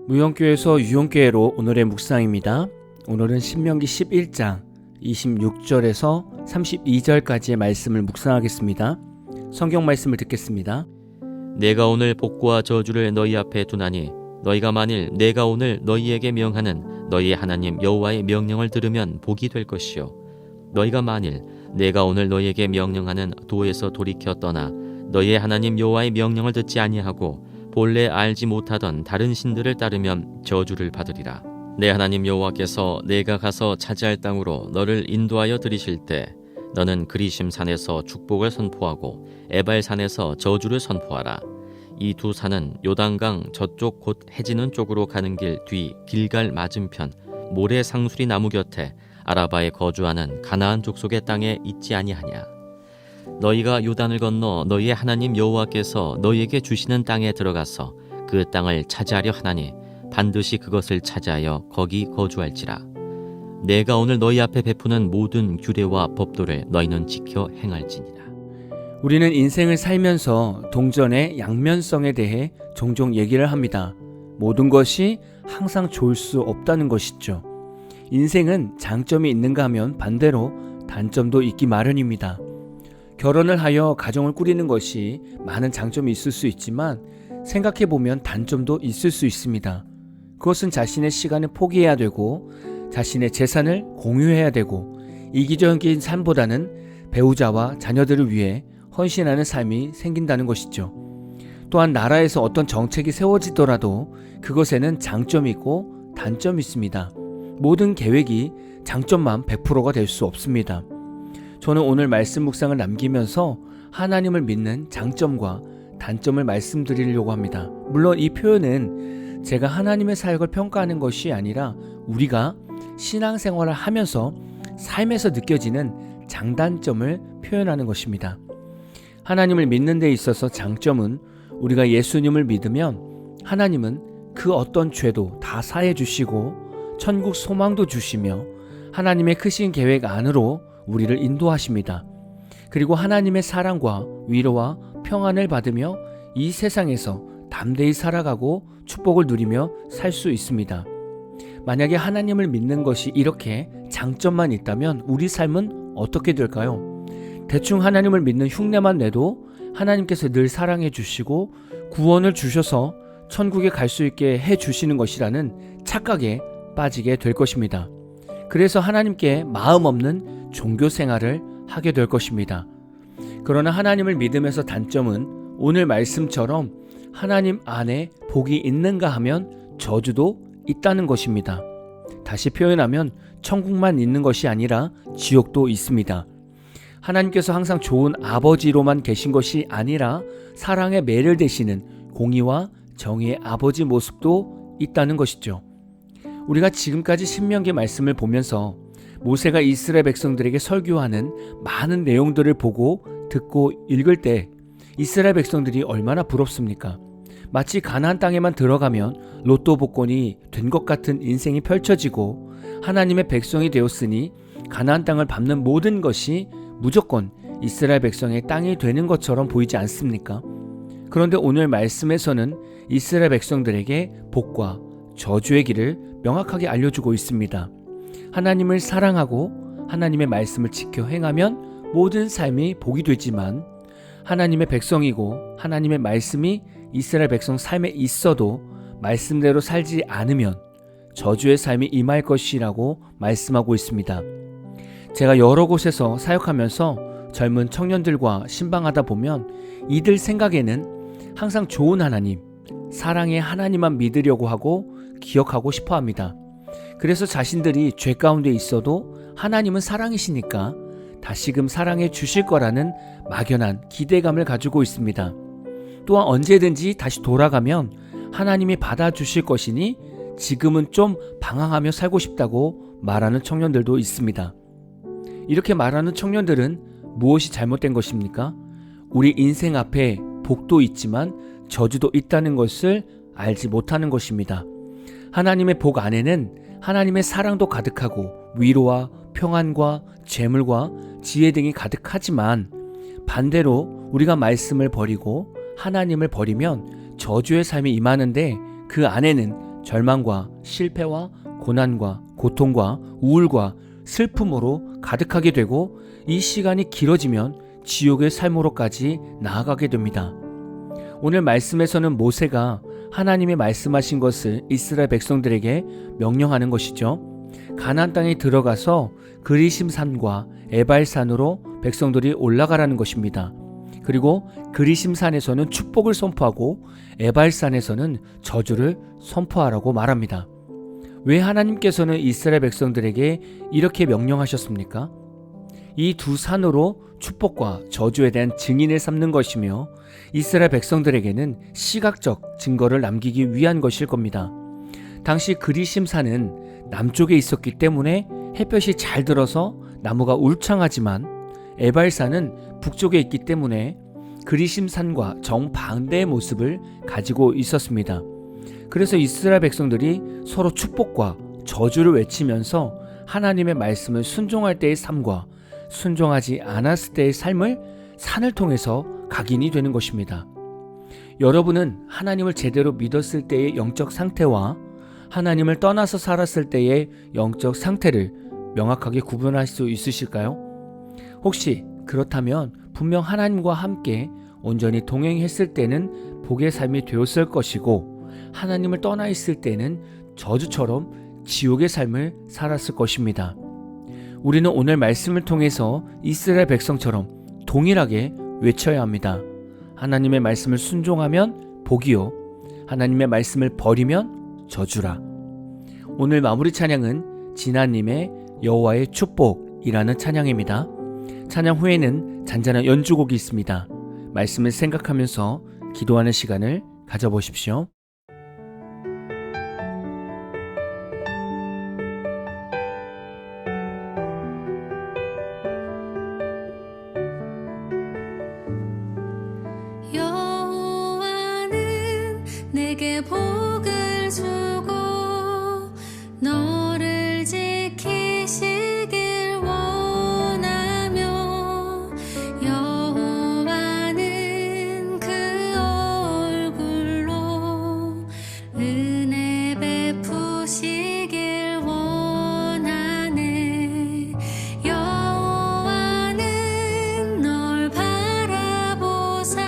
무용교에서 유용교회로 오늘의 묵상입니다. 오늘은 신명기 11장 26절에서 32절까지의 말씀을 묵상하겠습니다. 성경 말씀을 듣겠습니다. 내가 오늘 복과 저주를 너희 앞에 두나니 너희가 만일 내가 오늘 너희에게 명하는 너희 하나님 여호와의 명령을 들으면 복이 될 것이요 너희가 만일 내가 오늘 너희에게 명령하는 도에서 돌이켜 떠나 너희의 하나님 여호와의 명령을 듣지 아니하고 본래 알지 못하던 다른 신들을 따르면 저주를 받으리라. 내 하나님 여호와께서 내가 가서 차지할 땅으로 너를 인도하여 들이실 때 너는 그리심 산에서 축복을 선포하고 에발 산에서 저주를 선포하라. 이 두 산은 요단강 저쪽 곧 해지는 쪽으로 가는 길 뒤 길갈 맞은편 모래 상수리 나무 곁에 아라바에 거주하는 가나안 족속의 땅에 있지 아니하냐. 너희가 요단을 건너 너희의 하나님 여호와께서 너희에게 주시는 땅에 들어가서 그 땅을 차지하려 하나니 반드시 그것을 차지하여 거기 거주할지라. 내가 오늘 너희 앞에 베푸는 모든 규례와 법도를 너희는 지켜 행할지니라. 우리는 인생을 살면서 동전의 양면성에 대해 종종 얘기를 합니다. 모든 것이 항상 좋을 수 없다는 것이죠. 인생은 장점이 있는가 하면 반대로 단점도 있기 마련입니다. 결혼을 하여 가정을 꾸리는 것이 많은 장점이 있을 수 있지만 생각해보면 단점도 있을 수 있습니다. 그것은 자신의 시간을 포기해야 되고 자신의 재산을 공유해야 되고 이기적인 삶보다는 배우자와 자녀들을 위해 헌신하는 삶이 생긴다는 것이죠. 또한 나라에서 어떤 정책이 세워지더라도 그것에는 장점이 있고 단점이 있습니다. 모든 계획이 장점만 100%가 될 수 없습니다. 저는 오늘 말씀 묵상을 남기면서 하나님을 믿는 장점과 단점을 말씀드리려고 합니다. 물론 이 표현은 제가 하나님의 사역을 평가하는 것이 아니라 우리가 신앙생활을 하면서 삶에서 느껴지는 장단점을 표현하는 것입니다. 하나님을 믿는 데 있어서 장점은 우리가 예수님을 믿으면 하나님은 그 어떤 죄도 다 사해 주시고 천국 소망도 주시며 하나님의 크신 계획 안으로 우리를 인도하십니다. 그리고 하나님의 사랑과 위로와 평안을 받으며 이 세상에서 담대히 살아가고 축복을 누리며 살 수 있습니다. 만약에 하나님을 믿는 것이 이렇게 장점만 있다면 우리 삶은 어떻게 될까요? 대충 하나님을 믿는 흉내만 내도 하나님께서 늘 사랑해 주시고 구원을 주셔서 천국에 갈 수 있게 해 주시는 것이라는 착각에 빠지게 될 것입니다. 그래서 하나님께 마음 없는 종교 생활을 하게 될 것입니다. 그러나 하나님을 믿으면서 단점은 오늘 말씀처럼 하나님 안에 복이 있는가 하면 저주도 있다는 것입니다. 다시 표현하면 천국만 있는 것이 아니라 지옥도 있습니다. 하나님께서 항상 좋은 아버지로만 계신 것이 아니라 사랑의 매를 대시는 공의와 정의의 아버지 모습도 있다는 것이죠. 우리가 지금까지 신명기 말씀을 보면서 모세가 이스라엘 백성들에게 설교하는 많은 내용들을 보고 듣고 읽을 때 이스라엘 백성들이 얼마나 부럽습니까? 마치 가나안 땅에만 들어가면 로또 복권이 된 것 같은 인생이 펼쳐지고 하나님의 백성이 되었으니 가나안 땅을 밟는 모든 것이 무조건 이스라엘 백성의 땅이 되는 것처럼 보이지 않습니까? 그런데 오늘 말씀에서는 이스라엘 백성들에게 복과 저주의 길을 명확하게 알려주고 있습니다. 하나님을 사랑하고 하나님의 말씀을 지켜 행하면 모든 삶이 복이 되지만 하나님의 백성이고 하나님의 말씀이 이스라엘 백성 삶에 있어도 말씀대로 살지 않으면 저주의 삶이 임할 것이라고 말씀하고 있습니다. 제가 여러 곳에서 사역하면서 젊은 청년들과 신방하다 보면 이들 생각에는 항상 좋은 하나님, 사랑의 하나님만 믿으려고 하고 기억하고 싶어 합니다. 그래서 자신들이 죄 가운데 있어도 하나님은 사랑이시니까 다시금 사랑해 주실 거라는 막연한 기대감을 가지고 있습니다. 또한 언제든지 다시 돌아가면 하나님이 받아주실 것이니 지금은 좀 방황하며 살고 싶다고 말하는 청년들도 있습니다. 이렇게 말하는 청년들은 무엇이 잘못된 것입니까? 우리 인생 앞에 복도 있지만 저주도 있다는 것을 알지 못하는 것입니다. 하나님의 복 안에는 하나님의 사랑도 가득하고 위로와 평안과 재물과 지혜 등이 가득하지만 반대로 우리가 말씀을 버리고 하나님을 버리면 저주의 삶이 임하는데 그 안에는 절망과 실패와 고난과 고통과 우울과 슬픔으로 가득하게 되고 이 시간이 길어지면 지옥의 삶으로까지 나아가게 됩니다. 오늘 말씀에서는 모세가 하나님이 말씀하신 것을 이스라엘 백성들에게 명령하는 것이죠. 가나안 땅에 들어가서 그리심 산과 에발 산으로 백성들이 올라가라는 것입니다. 그리고 그리심 산에서는 축복을 선포하고 에발 산에서는 저주를 선포하라고 말합니다. 왜 하나님께서는 이스라엘 백성들에게 이렇게 명령하셨습니까? 이 두 산으로 축복과 저주에 대한 증인을 삼는 것이며 이스라엘 백성들에게는 시각적 증거를 남기기 위한 것일 겁니다. 당시 그리심 산은 남쪽에 있었기 때문에 햇볕이 잘 들어서 나무가 울창하지만 에발산은 북쪽에 있기 때문에 그리심 산과 정반대의 모습을 가지고 있었습니다. 그래서 이스라엘 백성들이 서로 축복과 저주를 외치면서 하나님의 말씀을 순종할 때의 삶과 순종하지 않았을 때의 삶을 산을 통해서 각인이 되는 것입니다. 여러분은 하나님을 제대로 믿었을 때의 영적 상태와 하나님을 떠나서 살았을 때의 영적 상태를 명확하게 구분할 수 있으실까요? 혹시 그렇다면 분명 하나님과 함께 온전히 동행했을 때는 복의 삶이 되었을 것이고 하나님을 떠나 있을 때는 저주처럼 지옥의 삶을 살았을 것입니다. 우리는 오늘 말씀을 통해서 이스라엘 백성처럼 동일하게 외쳐야 합니다. 하나님의 말씀을 순종하면 복이요, 하나님의 말씀을 버리면 저주라. 오늘 마무리 찬양은 진아님의 여호와의 축복이라는 찬양입니다. 찬양 후에는 잔잔한 연주곡이 있습니다. 말씀을 생각하면서 기도하는 시간을 가져보십시오. 여호와는 내게 복을 주고 너를 지키시길 원하며 여호와는 그 얼굴로 은혜 베푸시길 원하네. 여호와는 널 바라보사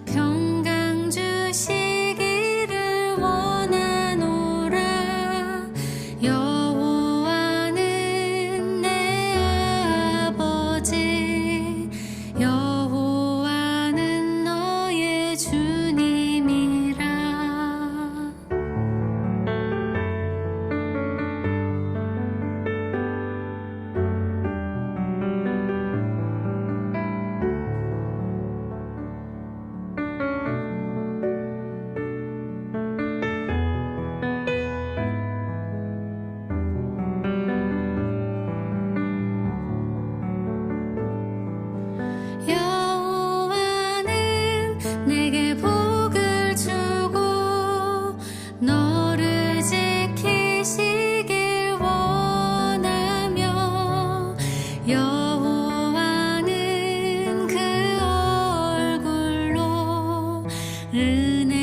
평강 주시기를 원하노라. 여호와는 내 아버지, 여호와는 너의 주님이라. 여호와는 내게 복을 주고 너를 지키시길 원하며 여호와는 그 얼굴로 은혜